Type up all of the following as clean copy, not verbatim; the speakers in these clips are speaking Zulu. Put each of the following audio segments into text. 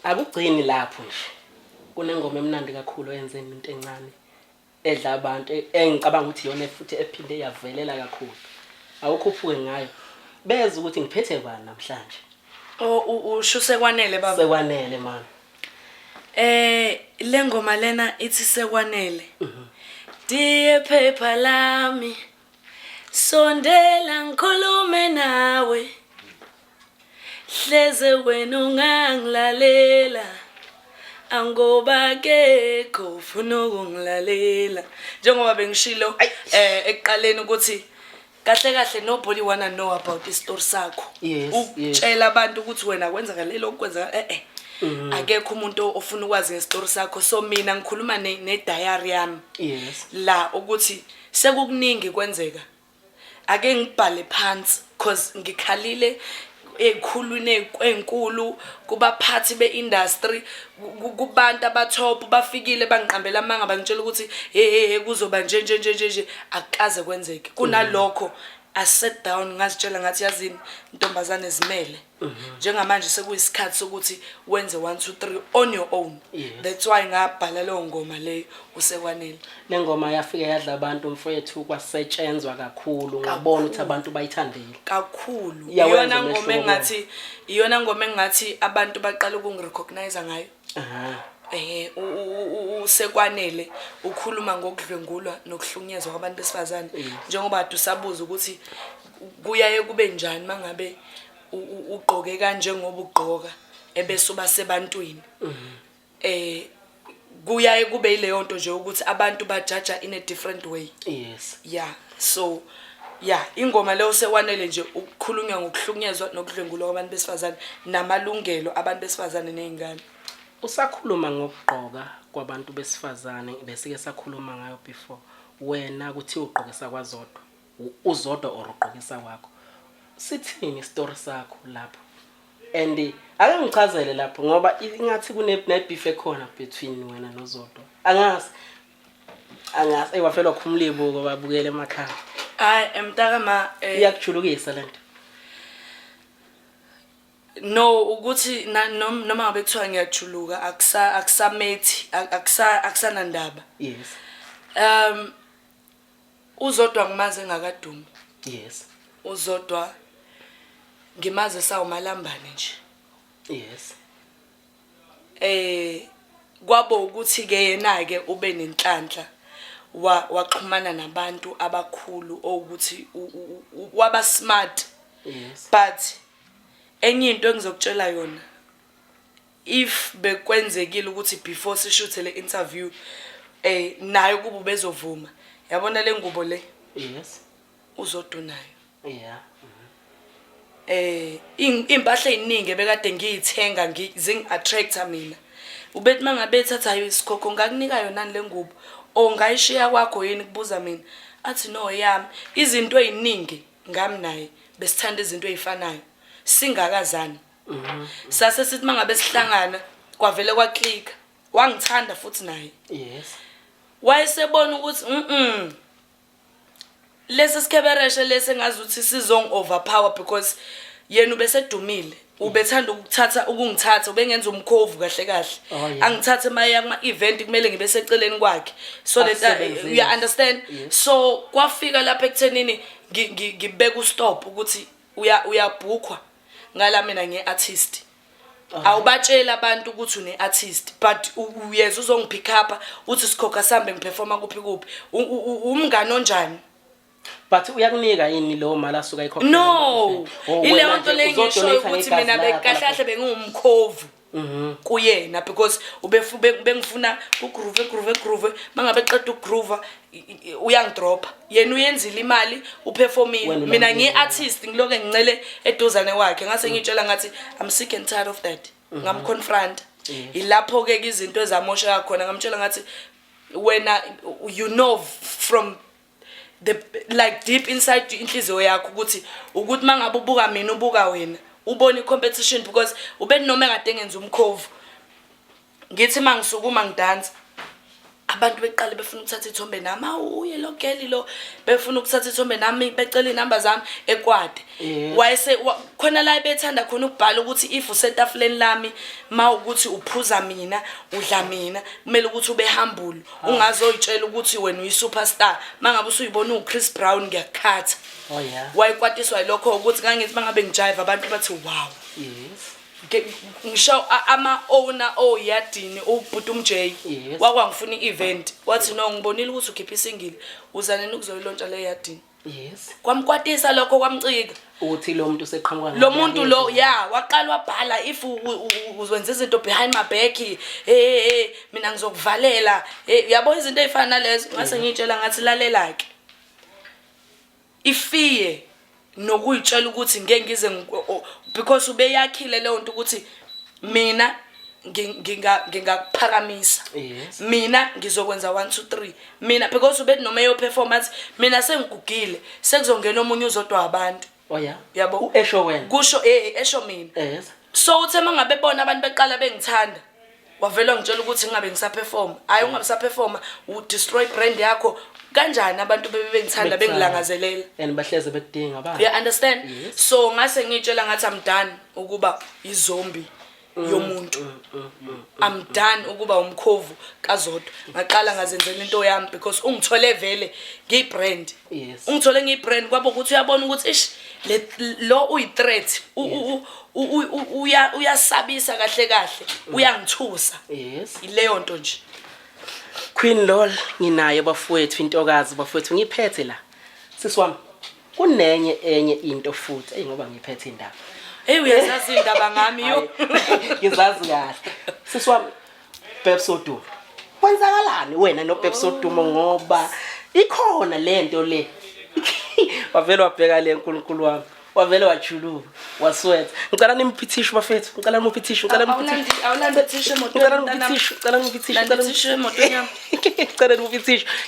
Akugcini lapho nje. Kunengoma emnandi kakhulu oyenze into encane edla abantu engicabanga ukuthi iyona futhi ephinde yavelela kakhulu. Awukhuphuke ngayo. Beza ukuthi ngiphethe bani namhlanje. Usho sekwanele baba. Sekwanele man. Le ngoma lena ithi sekwanele. Dear paper lami sondela ngikhulume nawe. Hleze wena ungangilalela. Angoba ke khofuna ukungilalela. Njengoba bengishilo ekuqaleni ukuthi kahle nobody wanna know about the story sakho. Ukutshela abantu ukuthi wena kwenzakalelo okwenza akekho umuntu ofuna ukwazi ngestory sakho. So mina ngikhuluma ne diary yami. La ukuthi sekukuningi kwenzeka. Ake ngibhale phansi because ngikhalile ekhulune enkulu kubaphathi beindustry kubantu abatop bafikile bangiqambela manga bangitshela ukuthi kuzoba nje akaze kwenzeke. Kunalokho I sat down ngazitshela ngathi yazini intombazane zimele njengamanje sekuyisikhathi sokuthi wenze 1 2 3 on your own. That's why ngabhala lo ngoma le usekwanele. Le ngoma yafika yadla abantu mfowethu kwasetshenzwa kakhulu ngabona ukuthi abantu bayithandile kakhulu. Iyona ngoma engathi abantu baqala ukungirecognize ngayo. Usekwanele ukhuluma ngokudlwengulwa nokuhlukunyezwa kwabantu besifazane njengoba dusabuza ukuthi kuyaye kube njani mangabe ugqoke kanje ngoba ugqoka ebese uba sebantwini. Kuyaye kube ileyo nto nje ukuthi abantu bajaja in a different way. So ingoma leyo sekwanele nje ukukhulunywa ngokuhlukunyezwa nokudlwengulwa kwabantu besifazane namalungelo abantu besifazane nezingane. Usakhuluma ngokugqoka kwabantu besifazane bese ke sakhuluma ngayo before wena ukuthi ugqokisa kwazodwa uzodwa or ugqokisa kwakho sithini story sakho lapho and ake ngichazele lapho ngoba ingathi beef ekhona between wena noZodwa angazi ewafelwa khumlibo babukele emakhaya emntaka iyakujulukisa lento. No ukuthi noma ngabe kuthiwa ngiyajuluka akusamethi akusanandaba. uZodwa ngimaze ngakadumi. uZodwa ngimaze sawumalambane nje. Kwabo ukuthi ke yena ke ube nenhlanhla waxhumana nabantu abakhulu ukuthi waba smart. But enye into engizokutshela yona if bekwenzekile ukuthi before sishoot le interview nayo kuba bezovuma yabona le ngubo le uZodwa nayo impahla eziningi bekade ngiyithenga ngizing attractor mina ubethi mangabe ethatha isikhokho ngakunika yona le ngubo ongayishiya kwakho yini kubuza mina athi no yami izinto eziningi ngami naye besithanda izinto ezifanayo singakazana. Sase sithi mangabe sihlangana kwavele kwaclick wangithanda futhi naye. Wayesebona ukuthi lesi sikhebereshe lesi engazuthi sizong overpower because yena ubesedumile ubethanda ukungithatha ubengenza umkhovu kahle angithathe maya kuma event kumele ngibe seceleni kwakhe so that you understand. So kwafika lapha ekuthenini ngibeka ustop ukuthi uyabhukwa ngala mina ngeartist. Awubatshela abantu ukuthi uneartist but uyeza uzongipick up uthi sikhokha sambe ngiperforma kuphi umngane onjani. But uyakunika yini lo mali asuka ikhokha? No ile nto lengisho ukuthi mina bekahlahle bengumkhovu kuyena because bengifuna ugroove mangabe eqeda ugroove uyangidropa yena uyenzile imali uperformile mina ngeartist ngiloke ngicele eduzane wakhe ngase ngitshela ngathi I'm sick and tired of that ngamconfront ilapho ke izinto ezamosha khona ngamtshela ngathi wena you know from the like deep inside inhliziyo yakho ukuthi mangabe ubuka mina ubuka wena ubona icompetition because ubethi noma engade ngenza umkhovu ngithi mangisukuma ngidance abantu beqale befuna ukuthatha ithombe nami uye lo geli lo befuna ukuthatha ithombe nami becela inamba zami ekwade wayese khona la bethanda khona ukubhala ukuthi if usetafuleni lami mawukuthi uphuza mina udla mina kumele ukuthi ube humble ungazoyitshela ukuthi wena uyisuperstar mangabe usuyibona uChris Brown ngiyakhatha wayekwatiswa lokho ukuthi ngangithi mangabe ngijive abantu bathi wow ngisho ama-owner oyadini ubhuti umJ wakwangifuna i-event wathi no ngibonile ukuthi ukhipha isingile uzaneni ukuzoyilontsha le yadini kwamkwatisa lokho kwamcika uthi lo muntu useqhamuka lo muntu lo waqala wabhala if uzwenza izinto behind my back mina ngizokuvalela yabo izinto ezifana nalezo ngase ngitshela ngathi lalela ke ifiye nokuyitshela ukuthi ngeke ngize because ubeyakhile leyo nto ukuthi mina ngingakuphakamisa mina ngizokwenza 1 2 3 mina because ubethi noma eyo performance mina sengigugile sekuzongena omunye uzodwa abantu yabo esho wena kusho esho mina so uthe mangabe bona abantu beqala bengithanda wavela ngitshela ukuthi ngingabe ngisaperform hayi ungabe saperforma u destroy brand yakho kanjani abantu bebengithanda bengilangazelela and bahleze bedinga ba you understand so ngase ngitshela ngathi I'm done ukuba izombi yomuntu I'm done ukuba umkhovu kazodwa ngaqala ngazenzela into yami because ungithole vele ngiyibrand ungithole ngiyibrand kwabo ukuthi uyabona ukuthi ish lo uyi-threat uyasabisa kahle kahle uyangithusa ileyo nto nje Queen Lol nginaye bafowethu intokazi bafowethu ngiphethe la sisi wami kunenye enye into futhi ngoba ngiphethe indaba uyazazi indaba ngami yo ngizazi kahle sisi wami Pepsoduma kwenzakalani wena no Pepsoduma ngoba ikhona lento le wavela wabheka le nkulunkulu wami wavela wajuluka waswetha ngicela nimpithishe bafethu ngicela nimpithishe awulanda thishe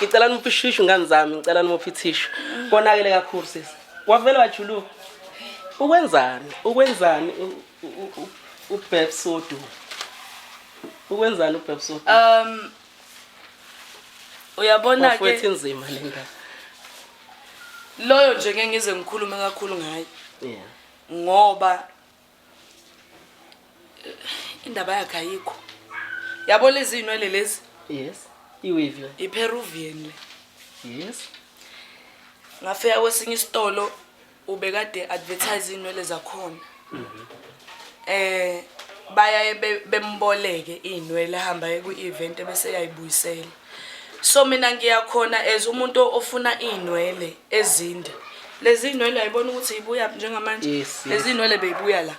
ngicela nimpithishe ngani zami ngicela nimpithishe konakele kakhulu sisi wavela wajuluka ukwenzani uPepsoduma ukwenzani uPepsoduma uyabona ke bafethu inzima le ndaba loyo nje ngeke ngize ngikhulume kakhulu ngayo ngoba indaba yakhe ayikho yabo lezi inwele lezi iweave iperuvian le ngafika kwesinye isitolo ubekade advertise inwele zakhona baya bemboleke inwele hamba ku-event bese yayibuyisela so mina ngiyakhona as umuntu ofuna inwele ezinde lezi inwele ayibona ukuthi ibuya njengamanje lezi inwele beyibuya la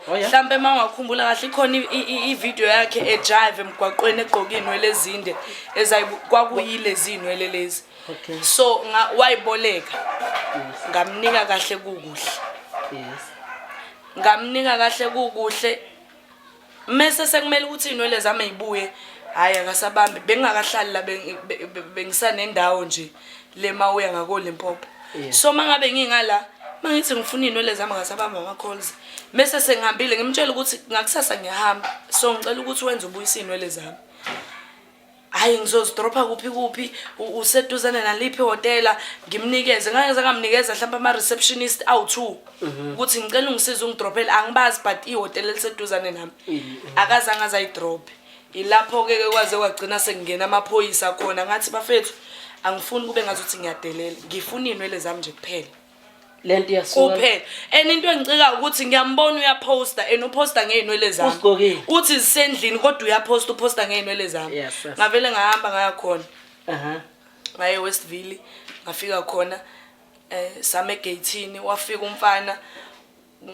mhlambe mangakhumbula kahle ikhona i-video yakhe ejive emgwaqweni egqoka inwele ezinde kwakuyilezi inwele lezi so wayiboleka ngamnika kahle kukuhle ngamnika kahle kukuhle mase sekumele ukuthi inwele zami ibuye hayi akasabambi bengakahlali la bengisanendawo nje lema uya ngako Limpopo so mangabe ngingala mangithi ngifuna inwele zami akasabamba ama calls mase sengihambile ngimtshela ukuthi ngakusasa ngiyahamba so ngicela ukuthi wenze ubuyisa inwele zami hayi ngizozidropa kuphi useduzane naliphi hotela ngimnikeze ngeke ngamnikeza mhlawumbe ama receptionist awu2 ukuthi ngicela ungisize ungidropele angibazi but ihotel eliseduzane nami akazange azayidrop ilapho ke kwaze kwagcina sengena amaphoyisa khona ngathi bafethu angifuni kube ngazuthi ngiyadelela ngifuna inwele zami nje kuphela lento yasuka kuphela into engicika ukuthi ngiyambona uyaposta uposta ngeinwele zami uthi zisendlini kodwa uyaposta ngeinwele zami ngavele ngahamba ngaya khona ngaye Westville ngafika khona same gateini wafika umfana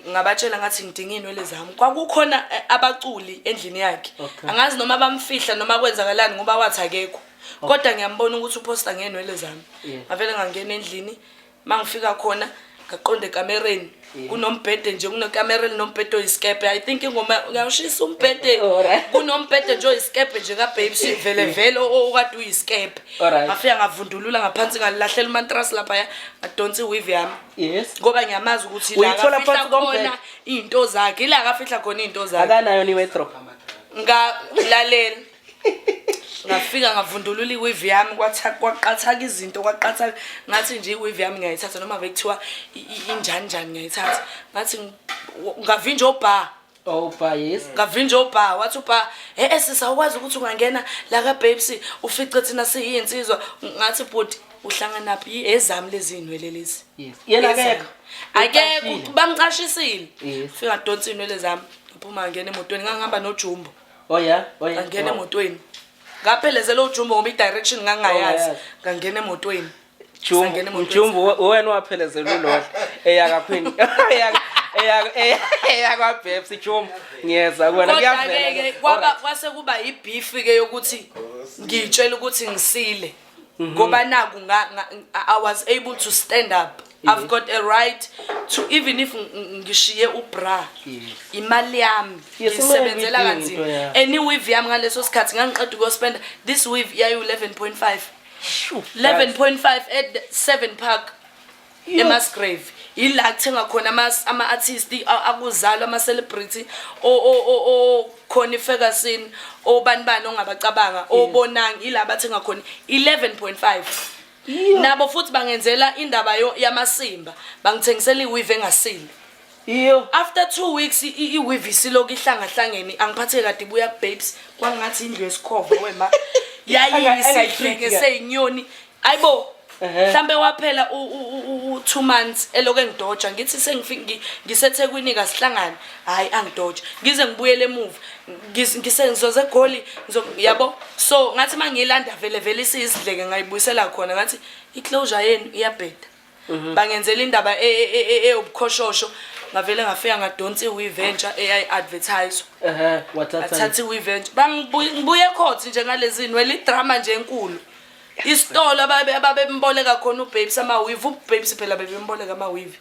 ngabatshela ngathi ngidinga inwele zami kwakukhona abaculi endlini yakhe angazi noma bamfihla noma kwenzakalani ngoba wathi akekho kodwa ngiyambona ukuthi uposta ngenwele zami ngavele ngangena endlini mangifika khona ngaqonda ekamereni kunombhede nje kunekamera elinombhede oyiskepe I think ingoma ngiyashisa umbhede kunombhede nje oyiskepe nje ka babes vele okade uyiskepe ngafika ngavundulula ngaphansi ngalahlela umattress lapha ya ngadonsa iweave yami ngoba ngiyamazi ukuthi la kafihla khona into zakhe ila kafihla khona into zakhe akanayo ni wardrobe ngalalela ngafika ngavundulula iweave yami kwaqathaka izinto kwaqathaka ngathi nje iweave yami ngiyayithatha noma bekuthiwa injani njani ngiyayithatha ngathi ngavinja oba yes. Ngavinja oba wathi uba sisawukwazi ukuthi ungangena la ka babes ufice thina siyinsizwa ngathi bhuti uhlangana phi ezami lezi inwele lezi. Yes. Yena akekho bamcashisile. Yes. Fika donsa inwele zami uphuma ngene emotweni ngangihamba noJumbo. Oh yeah. Ngangena emotweni. Ngaphelezela uJumbo ngoba i-direction ngangayazi. Ngangena emotweni. Jumbo wena waphelezela ulodla eyakaphini eyakwaBebs Jumbo ngiyeza kuwena kuyavela kwase kuba ibeef ke yokuthi ngitshela ukuthi ngisile ngoba naku I was able to stand up. I've got a right to, even if ngishiye ubra imali yami ngisebenzela kanzima any weave yami ngaleso sikhathi ngangiqeda ukuspend this weave yayi 11.5 at 7 Park eMasgrave ila kuthenga khona ama artist akuzalwa ama celebrity khona iFerguson obanibani ongabacabanga obonanga ila bathenga khona 11.5 nabo futhi bangenzela indaba yamasimba bangithengisela iweave engasile after 2 weeks iweave isiloku ihlangahlangene angiphathe kade buya babes kwangathi indlu yesikhova wema yayisihleke seyinyoni ayibo mhlambe waphela 2 months eloke ngidoja ngithi sengifika ngisethekwini kasihlangane hayi angidoja ngize ngibuyele emuva ngisengizoze egoli yabo so ngathi mangilanda vele isisidleke ngayibuyisela khona ngathi iclosure yenu iyabheda bangenzela indaba eobukhoshosho ngavele ngafika ngadonsa iweventure advertise wathatha iweventure bangibuye court nje ngalezi inwele idrama nje enkulu isitolo ababemboleka khona uBabes amaweave uBabes phela bebemboleka amaweave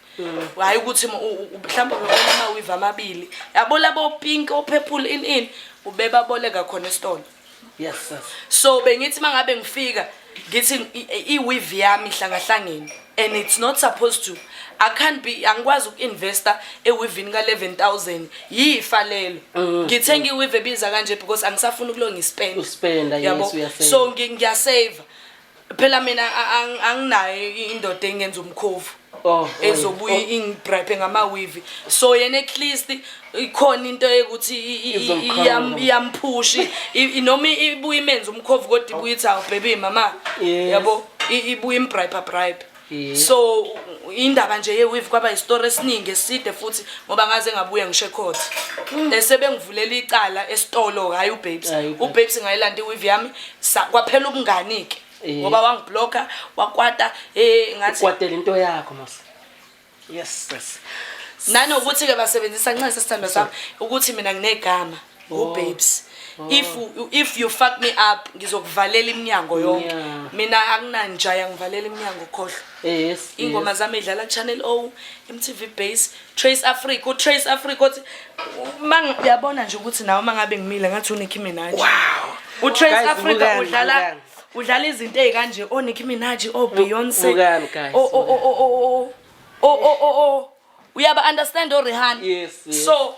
hayi ukuthi mhlawumbe bebona amaweave amabili yabo labo pink opurple in ubebaboleka khona esitolo. Yes sir. So bengithi mangabe ngifika ngithi iweave yami ihlangahlangene and it's not supposed to. I can't be angikwazi ukinvesta eweavini ka 11,000 yifa lelo ngithenga iweave ebiza kanje because angisafuna ukulo ngispend yes uyasave so ngiyasave phela mina anginayo indoda engenza umkhovu ezobuya ingibribe ngamaweave so yena at least ikhona into ukuthi iyampushi noma ibuya imenza umkhovu kodwa ibuya ithi awu baby mama yabo ibuya imbribe so indaba nje yeweave kwaba istory esiningi eside futhi ngoba ngaze ngabuya ngishe court sebengivulela icala esitolo hayi uBabes ngayilanda iweave yami kwaphela ubungani ke ngoba wangiblocka wakwata ngathi kwatela into yakho mase. Yes nanokuthi ke basebenzisa nxa sesithando sami ukuthi mina nginegama uBabes if you fuck me up ngizokuvalela iminyango yonke mina akunanjaya ngivalela iminyango khohlwa. Yes ingoma zami idlala ku Channel O MTV Base Trace Africa uTrace Africa uthi yabona nje ukuthi nawe mangabe ngimile ngathi uNicki Minaj. Wow uTrace Africa udlala izinto ezikanje oNicki Minaj Beyonce uyaba understand Rihanna. Yes so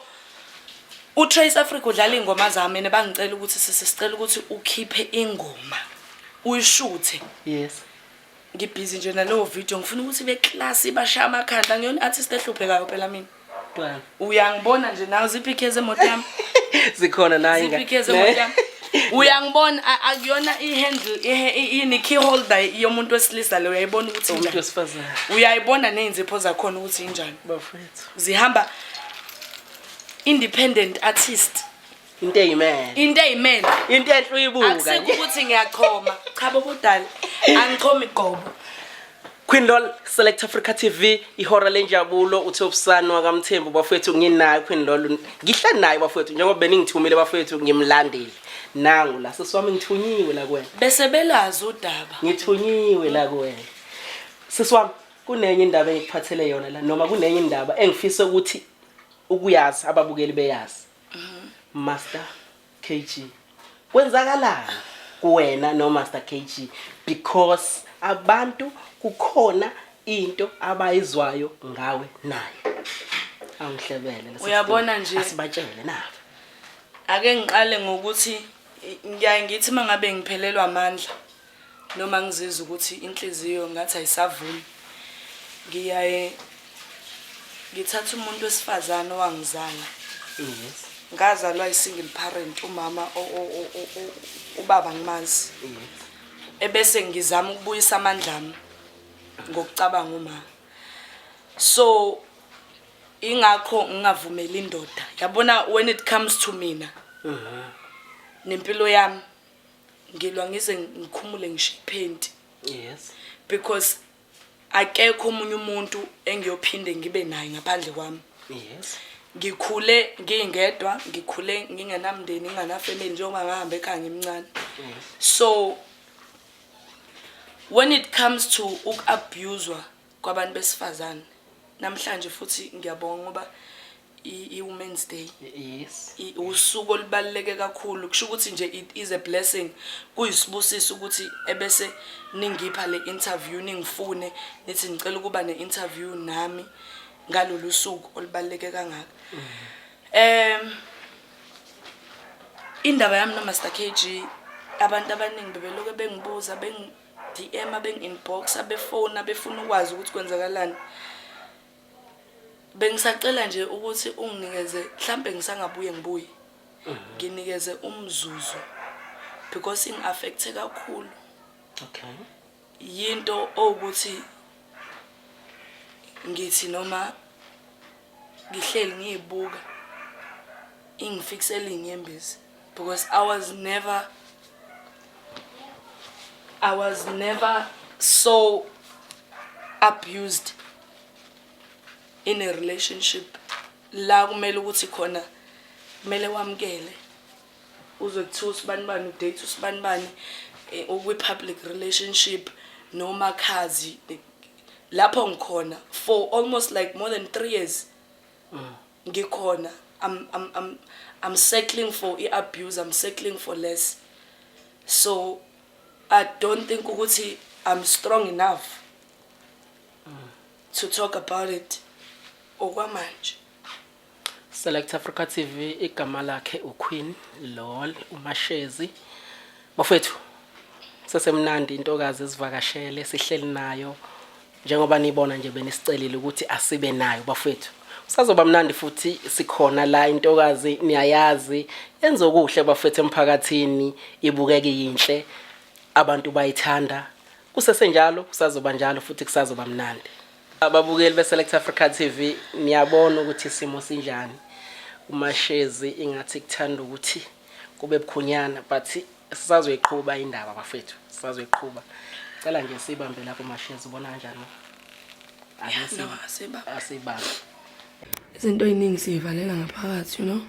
uTrace Africa udlala ingoma zami mina bangicela ukuthi sicela ukuthi ukhiphe ingoma uyishuthe. Yes ngibhizi nje nalowo video ngifuna ukuthi beclass ibashaya amakhanda ngiyona artist ehluphekayo phela mina. Uyangibona nje nawe ziphikeze emoto yami zikhona naye ziphikeze emoto yami uyangibona akuyona ihandle ini key holder yomuntu wesilisa lo uyayibona ukuthi umuntu wesifazane uyayibona nezipho zakhona ukuthi injani bafethu zihamba independent artist into eyimene into enhle uyibuka nje akusikho ukuthi ngiyachoma cha bobudala angichomi iqobo. Queen Lol Select Africa TV ihora lenjabulo uThobisani wakamthembu bafethu nginayo Queen Lol ngihla naye bafethu njengoba beningithumile bafethu ngimlandile nangu la sisiwami ngithunyiwe la kuwena bese belazi udaba ngithunyiwe la kuwena sisiwami kunenye indaba engikuphathele yona la noma kunenye indaba engifisa ukuthi ukuyazi ababukeli beyazi. Master KG kwenzakalani kuwena no Master KG because abantu kukhona into abayizwayo ngawe naye angihlebele uyabona nje asibatshele nabo ake ngiqale ngokuthi ngiyaye ngithi mangabe ngiphelelwa amandla noma ngizizwa ukuthi inhliziyo ngathi ayisavumi ngiyaye ngithatha umuntu wesifazane owangizala Yes. ngazalwa single parent umama ubaba ngimazi ebese ngizama ukubuyisa amandla ami ngokucabanga uma so ingakho ngingavumeli indoda yabona when it comes to mina nempilo yami ngilwa ngize ngikhumule ngishiphenti Yes. because akekho omunye umuntu engiyophinde ngibe naye ngaphandle kwami Yes. ngikhule ngingedwa ngikhule ngingenamndeni nginganafamily njengoba ngihamba ekhaya ngimncane so when it comes to ukabuzwa kwabantu besifazane namhlanje futhi ngiyabonga ngoba i-Women's Day Yes. usuku olubaluleke kakhulu kusho ukuthi nje it is a blessing kuyisibusiso ukuthi ebese ningipha le interview ningifune nithi ngicela ukuba ne-interview nami ngalolu suku olubaluleke kangaka indaba yami noMaster KG abantu abaningi bebeloke bengibuza DM bengi-inboxa befona befuna ukwazi ukuthi kwenzakalani bengisacela nje ukuthi unginikeze mhlambe ngisangabuye ngibuye nginikeze umzuzu because ingi-affecte kakhulu Okay. yinto ukuthi ngithi noma ngihleli ngiyibuka ingifikisela inyembezi because I was never so abused in a relationship la kumele ukuthi khona kumele wamkele uzwe kuthiwa usibanibani udate usibanibani ukwi-public relationship noma khazi lapho ngikhona for almost like more than 3 years ngikhona I'm settling for i-abuse I'm settling for less so I don't think ukuthi I'm strong enough to talk about it okwamanje. Select Africa TV igama lakhe uQueen Lol uMashezi. Bafethu sesemnandi intokazi esivakashele sihleli nayo njengoba nibona nje benisicelile ukuthi asibe nayo bafethu. Kusazoba mnandi futhi sikhona la intokazi niyayazi yenza okuhle bafethu emphakathini ibukeke yinhle abantu bayithanda kusesenjalo kusazoba njalo futhi kusazoba mnandi. Ababukeli beSelect Africa TV niyabona ukuthi isimo sinjani uMashezi ingathi kuthanda ukuthi kube bukhunyana but sisazoyiqhubha indaba bafethu sisazoyiqhubha cela nje sibambe lapho uMashezi ubona kanjani asibambe Izinto eziningi sizivalela ngaphakathi you know